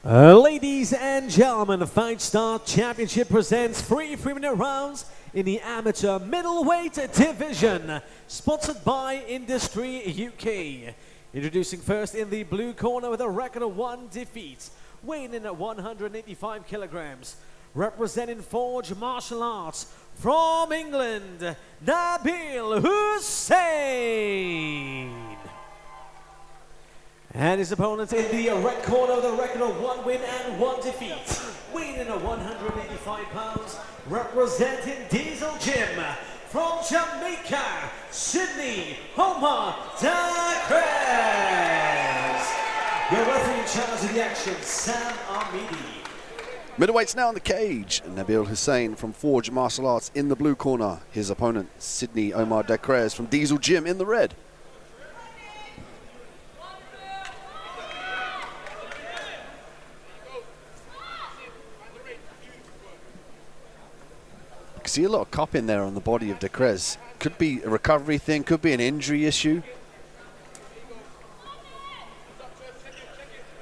Ladies and gentlemen, the Fight Start Championship presents 3 3-minute rounds in the amateur middleweight division, sponsored by Industry UK. Introducing first in the blue corner with a record of 1 defeat, weighing in at 185 kilograms, representing Forge Martial Arts from England, Nabeel Hussain. And his opponent in the red corner with a record of 1 win and 1 defeat, weighing in at 185 pounds, representing Diesel Gym from Jamaica, Sydney, Omar Dacres. Your referee in charge of the action, Sam Armidi. Middleweights now in the cage. Nabeel Hussain from Forge Martial Arts in the blue corner. His opponent, Sydney Omar Dacres from Diesel Gym in the red. I can see a lot of cupping there on the body of Dacres. Could be a recovery thing, could be an injury issue.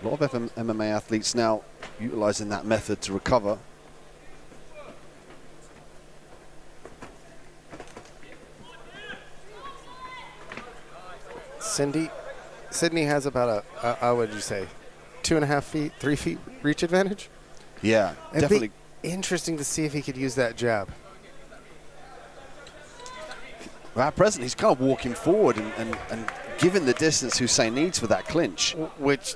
A lot of MMA athletes now utilizing that method to recover. Sydney has about a, what did you say, 2.5 feet, 3 feet reach advantage? Yeah, It'd definitely. Be interesting to see if he could use that jab. Well, at present, he's kind of walking forward and giving the distance Hussain needs for that clinch. Which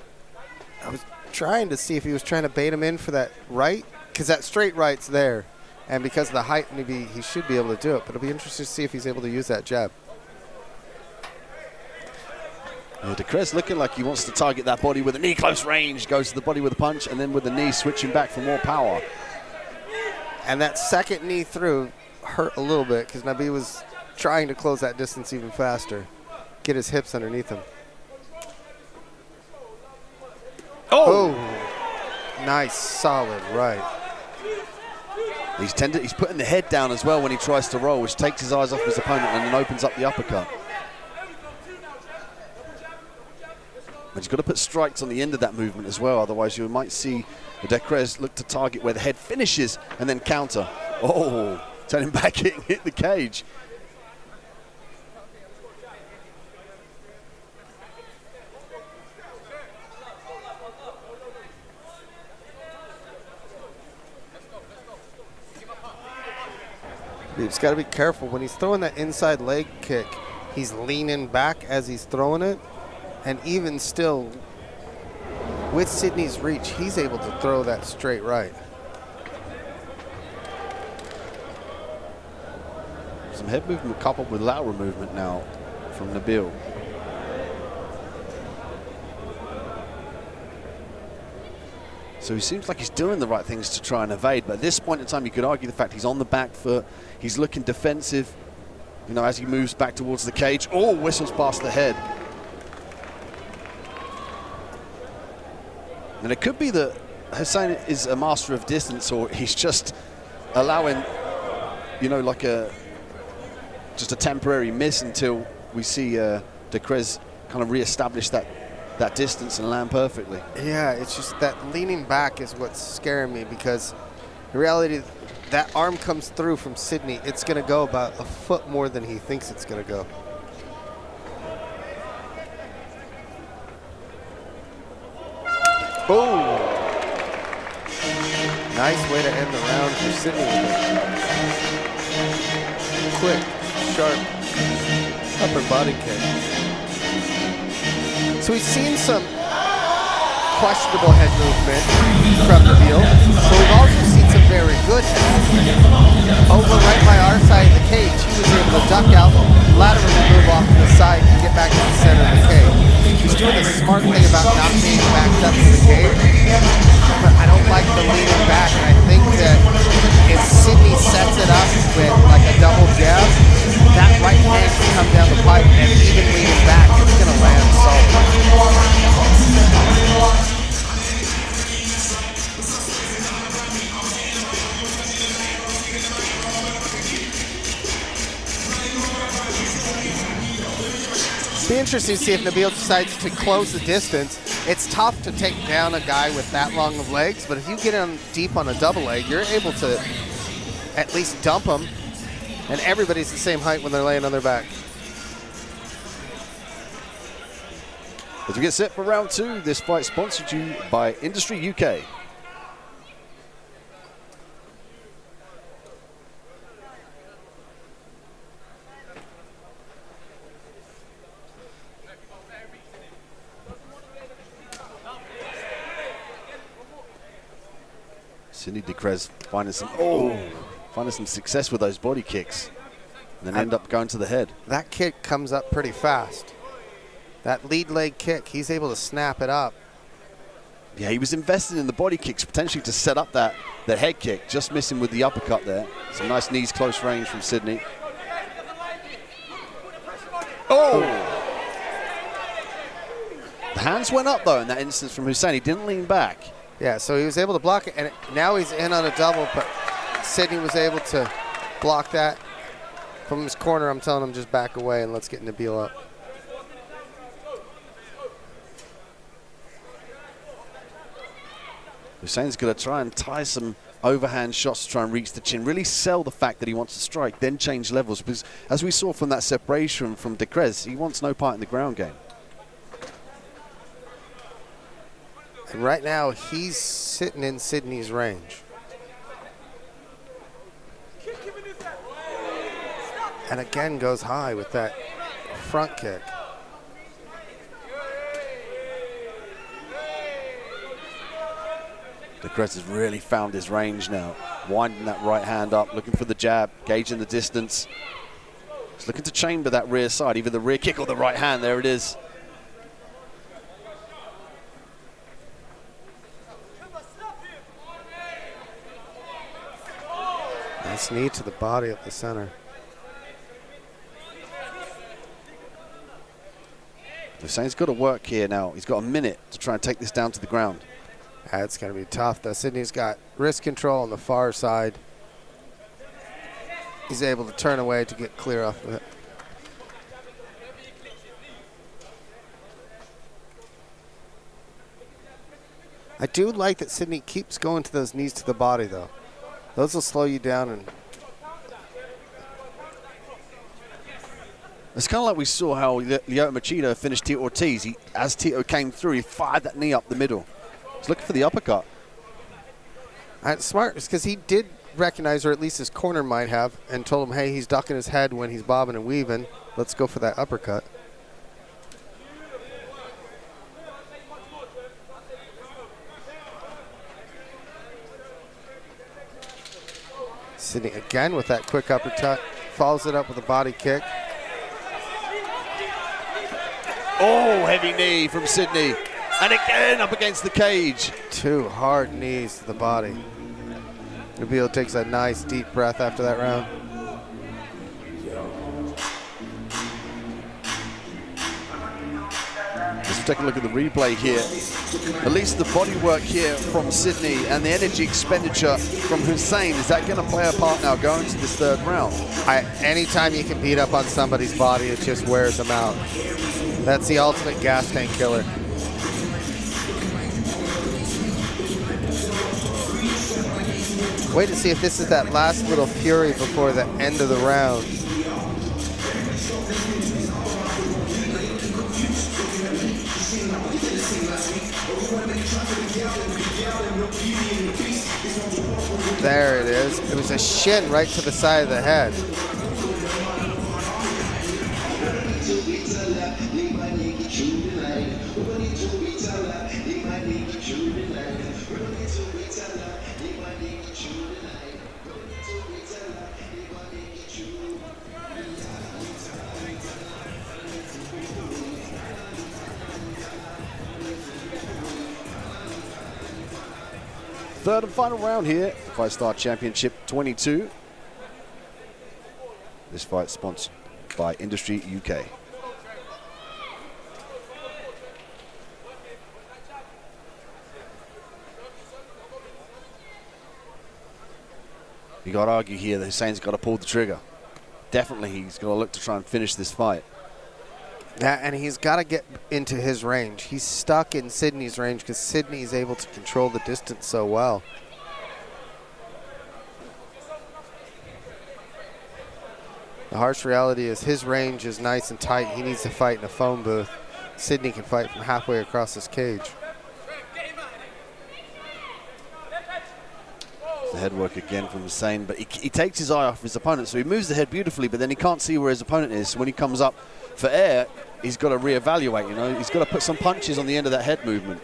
I was trying to see if he was trying to bait him in for that right, because that straight right's there. And because of the height, maybe he should be able to do it. But it'll be interesting to see if he's able to use that jab. Yeah, Dacres looking like he wants to target that body with a knee close range, goes to the body with a punch, and then with the knee switching back for more power. And that second knee through hurt a little bit because Nabeel was trying to close that distance even faster, get his hips underneath him. Oh, nice, solid right. He's putting the head down as well when he tries to roll, which takes his eyes off his opponent and then opens up the uppercut. But he's got to put strikes on the end of that movement as well, otherwise you might see Dacres look to target where the head finishes and then counter. Oh, turning back, hit the cage. He's got to be careful. When he's throwing that inside leg kick, he's leaning back as he's throwing it. And even still, with Sydney's reach, he's able to throw that straight right. Some head movement coupled with lateral movement now from Nabeel. So he seems like he's doing the right things to try and evade, but at this point in time you could argue the fact he's on the back foot, he's looking defensive, you know, as he moves back towards the cage. Oh, whistles past the head. And it could be that Hussain is a master of distance, or he's just allowing, you know, like just a temporary miss until we see Dacres kind of re-establish that distance and land perfectly. Yeah, it's just that leaning back is what's scaring me, because in reality, that arm comes through from Sydney. It's going to go about a foot more than he thinks it's going to go. Boom! Nice way to end the round for Sydney with a quick, sharp upper body kick. So we've seen some questionable head movement from Nabeel, but we've also seen some very good head movement. Over right by our side of the cage, he was able to duck out, laterally move off to the side, and get back to the center of the cage. He's doing a smart thing about not being backed up to the cage, but I don't like the leaning back, and I think that if Sydney sets it up with like a double jab, that right hand can come down the pipe, and even leaning back, it's going to land solid. It'll be interesting to see if Nabeel decides to close the distance It's tough to take down a guy with that long of legs, but if you get him deep on a double leg, you're able to at least dump him, and everybody's the same height when they're laying on their back. As we get set for round 2, this fight sponsored to you by Industry UK. Dacres finding some success with those body kicks, and then end up going to the head. That kick comes up pretty fast. That lead leg kick, he's able to snap it up. Yeah, he was invested in the body kicks potentially to set up that head kick, just missing with the uppercut there. Some nice knees close range from Sydney. Oh! The hands went up though in that instance from Hussain. He didn't lean back. Yeah, so he was able to block it, and now he's in on a double, but Sydney was able to block that from his corner. I'm telling him just back away and let's get Nabeel up. Hussain's going to try and tie some overhand shots to try and reach the chin, really sell the fact that he wants to strike, then change levels, because as we saw from that separation from Dacres, he wants no part in the ground game. And right now, he's sitting in Sydney's range. And again goes high with that front kick. Dacres has really found his range now, winding that right hand up, looking for the jab, gauging the distance. He's looking to chamber that rear side, either the rear kick or the right hand. There it is. Nice knee to the body up the center. Hussain's got to work here now. He's got a minute to try and take this down to the ground. That's going to be tough, though. Sydney's got wrist control on the far side. He's able to turn away to get clear off of it. I do like that Sydney keeps going to those knees to the body, though. Those will slow you down. And it's kind of like we saw how 𝐂𝐇𝐀𝐌𝐏𝐈𝐎𝐍𝐒 finished Tito Ortiz. As Tito came through, he fired that knee up the middle. He's looking for the uppercut. It's smart, because he did recognize, or at least his corner might have, and told him, hey, he's ducking his head when he's bobbing and weaving. Let's go for that uppercut. Sydney again with that quick uppercut, follows it up with a body kick. Oh, heavy knee from Sydney. And again up against the cage. 2 hard knees to the body. Nabeel takes a nice deep breath after that round. Let's take a look at the replay here. At least the body work here from Sydney and the energy expenditure from Hussain. Is that going to play a part now going to this 3rd round? Anytime you can beat up on somebody's body, it just wears them out. That's the ultimate gas tank killer. Wait to see if this is that last little fury before the end of the round. There it is. It was a shin right to the side of the head. Third and final round here, Fight Star Championship 22. This fight sponsored by Industry UK. You got to argue here that Hussain's got to pull the trigger. Definitely he's got to look to try and finish this fight. Yeah, and he's got to get into his range. He's stuck in Sydney's range because Sydney is able to control the distance so well. The harsh reality is his range is nice and tight. He needs to fight in a phone booth. Sydney can fight from halfway across his cage. The head work again from Hussain, but he takes his eye off his opponent, so he moves the head beautifully, but then he can't see where his opponent is. So when he comes up for air, he's got to reevaluate, you know. He's got to put some punches on the end of that head movement.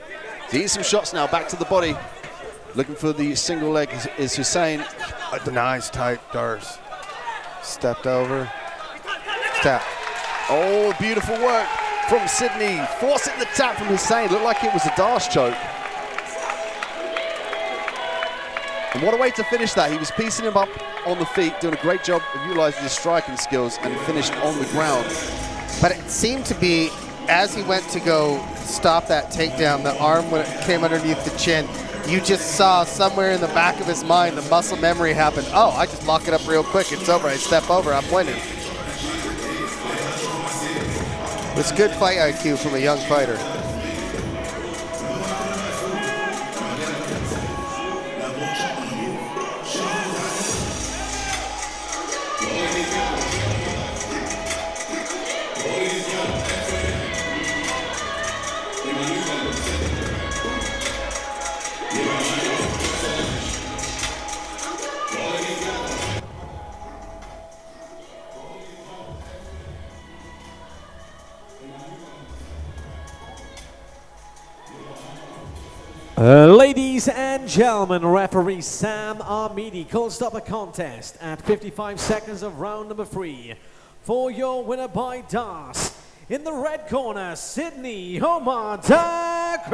So he eats some shots now, back to the body. Looking for the single leg is Hussain. Nice tight Dars. Stepped over. Step. Oh, beautiful work from Sydney. Forcing the tap from Hussain. Looked like it was a Dars choke. And what a way to finish that. He was piecing him up on the feet, doing a great job of utilizing his striking skills, and finished on the ground. But it seemed to be, as he went to go stop that takedown, the arm when it came underneath the chin, you just saw somewhere in the back of his mind the muscle memory happen. Oh, I just lock it up real quick. It's over. I step over. I'm winning. It's good fight IQ from a young fighter. Ladies and gentlemen, referee Sam Armidi calls stop the contest at 55 seconds of round number 3. For your winner by Dars, in the red corner, Sydney Omar Dacres.